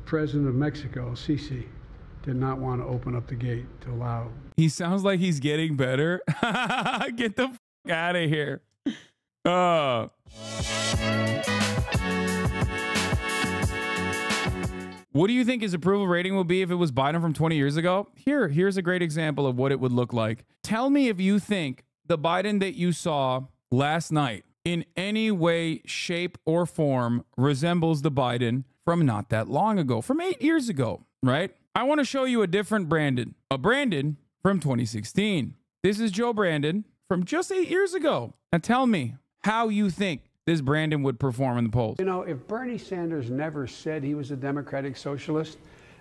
president of Mexico, Sisi, did not want to open up the gate to allow. He sounds like he's getting better. Get the f out of here. What do you think his approval rating will be if it was Biden from 20 years ago? Here's a great example of what it would look like. Tell me if you think the Biden that you saw last night in any way, shape, or form resembles the Biden from not that long ago, from 8 years ago, right? I want to show you a different Brandon, a Brandon from 2016. This is Joe Brandon from just 8 years ago. Now tell me how you think this Brandon would perform in the polls. You know, if Bernie Sanders never said he was a democratic socialist,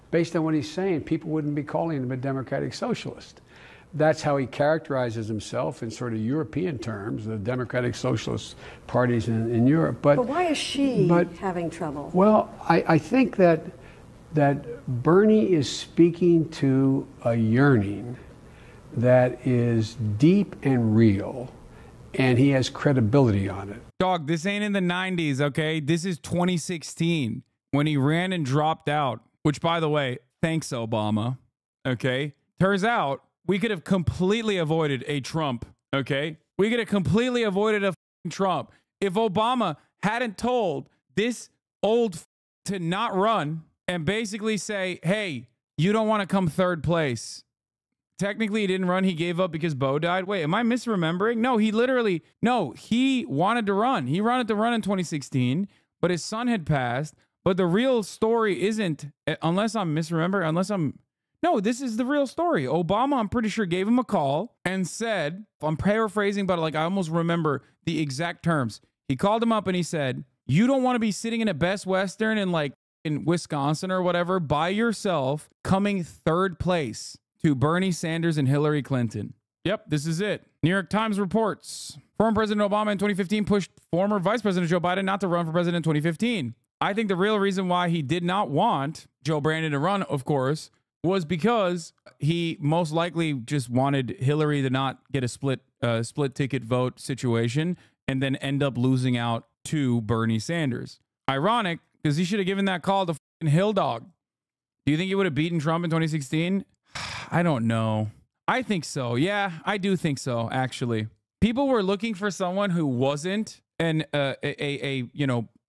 based on what he's saying, people wouldn't be calling him a democratic socialist. That's how he characterizes himself in sort of European terms, the democratic socialist parties in Europe. But why is she having trouble? Well, I think that Bernie is speaking to a yearning that is deep and real, and he has credibility on it. Dog, this ain't in the 90s, okay? This is 2016 when he ran and dropped out, which, by the way, thanks, Obama, okay? Turns out we could have completely avoided a Trump, okay? We could have completely avoided a Trump if Obama hadn't told this old to not run and basically say, hey, you don't want to come third place. Technically, he didn't run. He gave up because Bo died. Wait, am I misremembering? No, he wanted to run. He wanted to run in 2016, but his son had passed. But the real story isn't, unless I'm misremembering, no, this is the real story. Obama, I'm pretty sure, gave him a call and said, I'm paraphrasing, but like I almost remember the exact terms. He called him up and he said, you don't want to be sitting in a Best Western in Wisconsin or whatever by yourself, coming third place to Bernie Sanders and Hillary Clinton. Yep, this is it. New York Times reports. Former President Obama in 2015 pushed former Vice President Joe Biden not to run for president in 2015. I think the real reason why he did not want Joe Brandon to run, of course, was because he most likely just wanted Hillary to not get a split ticket vote situation and then end up losing out to Bernie Sanders. Ironic, because he should have given that call to Hill Dog. Do you think he would have beaten Trump in 2016? I don't know. I think so. Yeah, I do think so, actually. People were looking for someone who wasn't a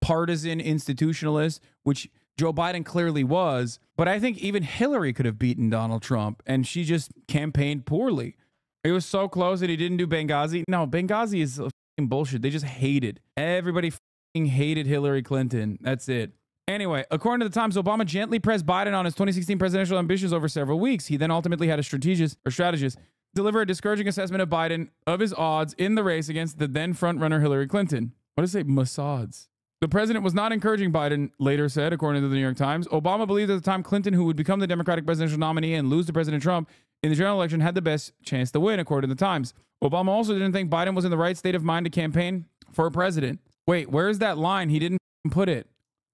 partisan institutionalist, which Joe Biden clearly was. But I think even Hillary could have beaten Donald Trump, and she just campaigned poorly. It was so close that he didn't do Benghazi. No, Benghazi is bullshit. They just hated. Everybody hated Hillary Clinton. That's it. Anyway, according to the Times, Obama gently pressed Biden on his 2016 presidential ambitions over several weeks. He then ultimately had a strategist deliver a discouraging assessment of Biden of his odds in the race against the then frontrunner Hillary Clinton. What does it say? Massads. The president was not encouraging Biden, later said, according to the New York Times. Obama believed at the time Clinton, who would become the Democratic presidential nominee and lose to President Trump in the general election, had the best chance to win, according to the Times. Obama also didn't think Biden was in the right state of mind to campaign for president. Wait, where's that line? He didn't put it.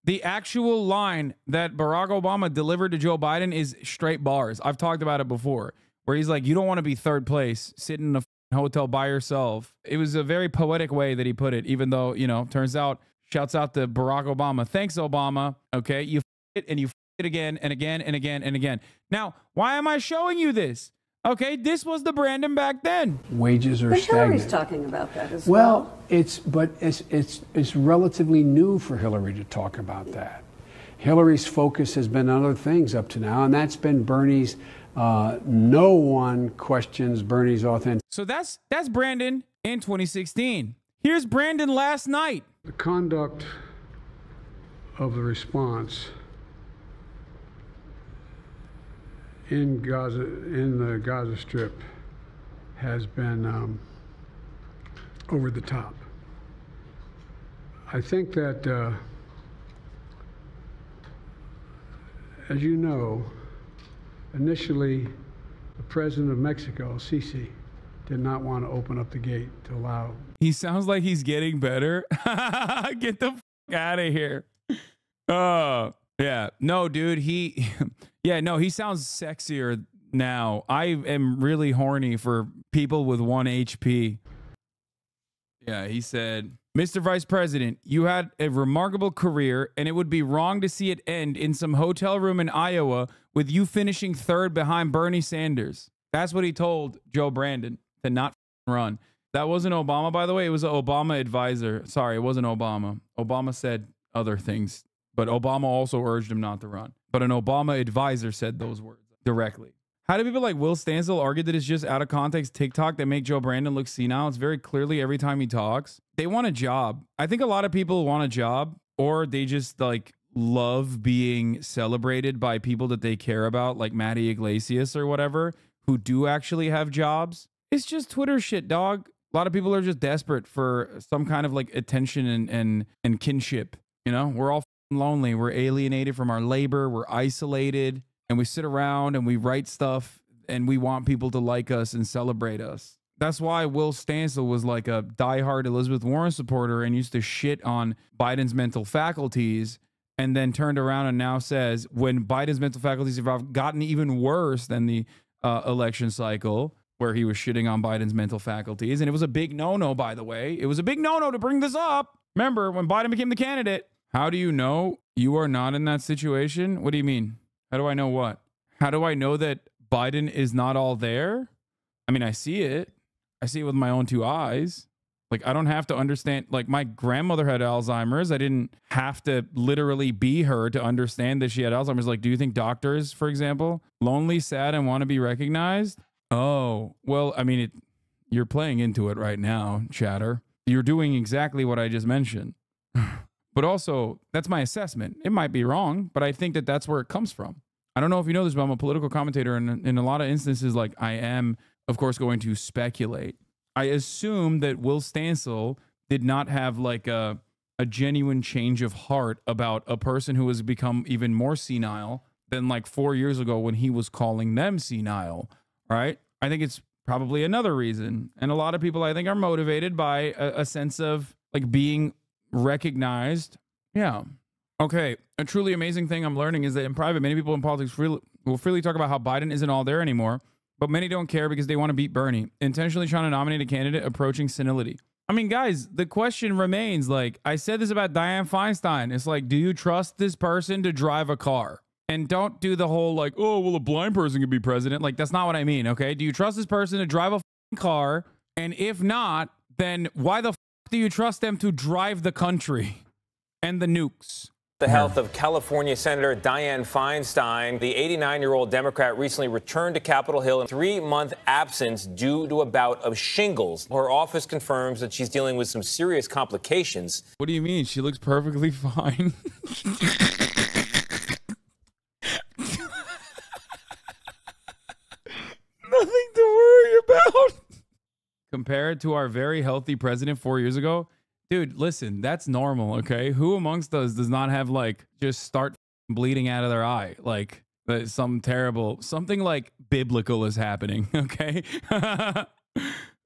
The actual line that Barack Obama delivered to Joe Biden is straight bars. I've talked about it before, where he's like, you don't want to be third place, sitting in a hotel by yourself. It was a very poetic way that he put it, even though, turns out, shouts out to Barack Obama. Thanks, Obama. Okay, you it and you it again and again and again and again. Now, why am I showing you this? Okay, this was the Brandon back then. Wages are stagnant. Hillary's talking about that as well. Well, it's relatively new for Hillary to talk about that. Hillary's focus has been on other things up to now, and that's been Bernie's. No one questions Bernie's authenticity. So that's Brandon in 2016. Here's Brandon last night. The conduct of the response in the Gaza Strip has been over the top. I think that, as you know, initially the president of Mexico, Sisi, did not want to open up the gate to allow. He sounds like he's getting better. Get the f out of here. Oh, yeah. No, dude, he sounds sexier now. I am really horny for people with 1 HP. Yeah, he said, Mr. Vice President, you had a remarkable career, and it would be wrong to see it end in some hotel room in Iowa with you finishing third behind Bernie Sanders. That's what he told Joe Brandon, to not run. That wasn't Obama, by the way. It was an Obama advisor. Sorry, it wasn't Obama. Obama said other things, but Obama also urged him not to run. But an Obama advisor said those words directly. How do people like Will Stansel argue that it's just out of context TikTok that make Joe Brandon look senile? It's very clearly every time he talks. They want a job. I think a lot of people want a job, or they just like love being celebrated by people that they care about, like Matty Iglesias or whatever, who do actually have jobs. It's just Twitter shit, dog. A lot of people are just desperate for some kind of like attention and kinship. You know, we're all lonely. We're alienated from our labor. We're isolated. And we sit around and we write stuff and we want people to like us and celebrate us. That's why Will Stansel was like a diehard Elizabeth Warren supporter and used to shit on Biden's mental faculties, and then turned around and now says when Biden's mental faculties have gotten even worse than the election cycle, where he was shitting on Biden's mental faculties. And it was a big no-no, by the way. It was a big no-no to bring this up. Remember, when Biden became the candidate. How do you know you are not in that situation? What do you mean? How do I know what? How do I know that Biden is not all there? I mean, I see it. I see it with my own two eyes. Like, I don't have to understand. Like, my grandmother had Alzheimer's. I didn't have to literally be her to understand that she had Alzheimer's. Like, do you think doctors, for example, lonely, sad, and want to be recognized? Oh, well, I mean, you're playing into it right now, chatter. You're doing exactly what I just mentioned. But also, that's my assessment. It might be wrong, but I think that that's where it comes from. I don't know if you know this, but I'm a political commentator, and in a lot of instances, like, I am, of course, going to speculate. I assume that Will Stansel did not have like a genuine change of heart about a person who has become even more senile than like 4 years ago when he was calling them senile, right? I think it's probably another reason. And a lot of people, I think, are motivated by a sense of like being recognized. Yeah. Okay. A truly amazing thing I'm learning is that in private, many people in politics will freely talk about how Biden isn't all there anymore, but many don't care because they want to beat Bernie, intentionally trying to nominate a candidate approaching senility. I mean, guys, the question remains, like, I said this about Dianne Feinstein. It's like, do you trust this person to drive a car? And don't do the whole like, oh, well, a blind person can be president. Like, that's not what I mean. Okay. Do you trust this person to drive a car? And if not, then why the do you trust them to drive the country and the nukes? The health of California Senator Dianne Feinstein. The 89-year-old Democrat recently returned to Capitol Hill in a 3-month absence due to a bout of shingles. Her office confirms that she's dealing with some serious complications. What do you mean? She looks perfectly fine. Nothing to worry about. Compared to our very healthy president 4 years ago, dude, listen, that's normal, okay? Who amongst us does not have, like, just start bleeding out of their eye? Like, something like biblical is happening, okay?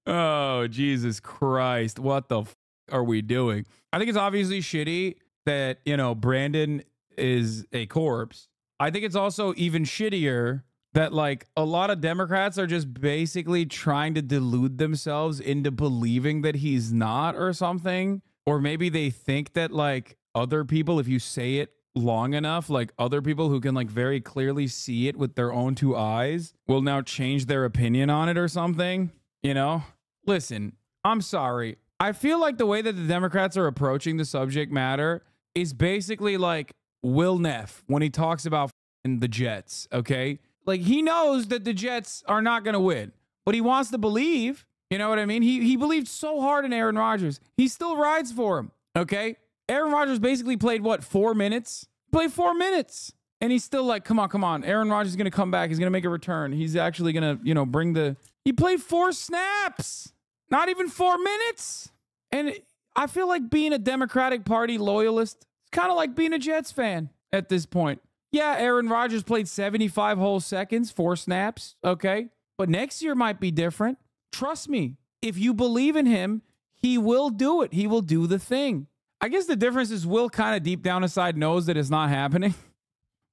Oh, Jesus Christ. What the are we doing? I think it's obviously shitty that, you know, Brandon is a corpse. I think it's also even shittier that, like, a lot of Democrats are just basically trying to delude themselves into believing that he's not or something. Or maybe they think that, like, other people, if you say it long enough, like other people who can, like, very clearly see it with their own two eyes will now change their opinion on it or something, you know? Listen, I'm sorry. I feel like the way that the Democrats are approaching the subject matter is basically like Will Neff when he talks about the Jets, okay? Like, he knows that the Jets are not going to win, but he wants to believe, you know what I mean? He believed so hard in Aaron Rodgers. He still rides for him, okay? Aaron Rodgers basically played, what, 4 minutes? He played 4 minutes. And he's still like, come on. Aaron Rodgers is going to come back. He's going to make a return. He's actually going to, you know, bring the... He played 4 snaps. Not even 4 minutes. And I feel like being a Democratic Party loyalist, it's kind of like being a Jets fan at this point. Yeah, Aaron Rodgers played 75 whole seconds, 4 snaps, okay? But next year might be different. Trust me, if you believe in him, he will do it. He will do the thing. I guess the difference is Will kind of deep down inside knows that it's not happening.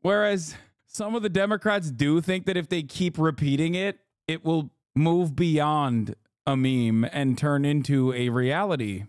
Whereas some of the Democrats do think that if they keep repeating it, it will move beyond a meme and turn into a reality.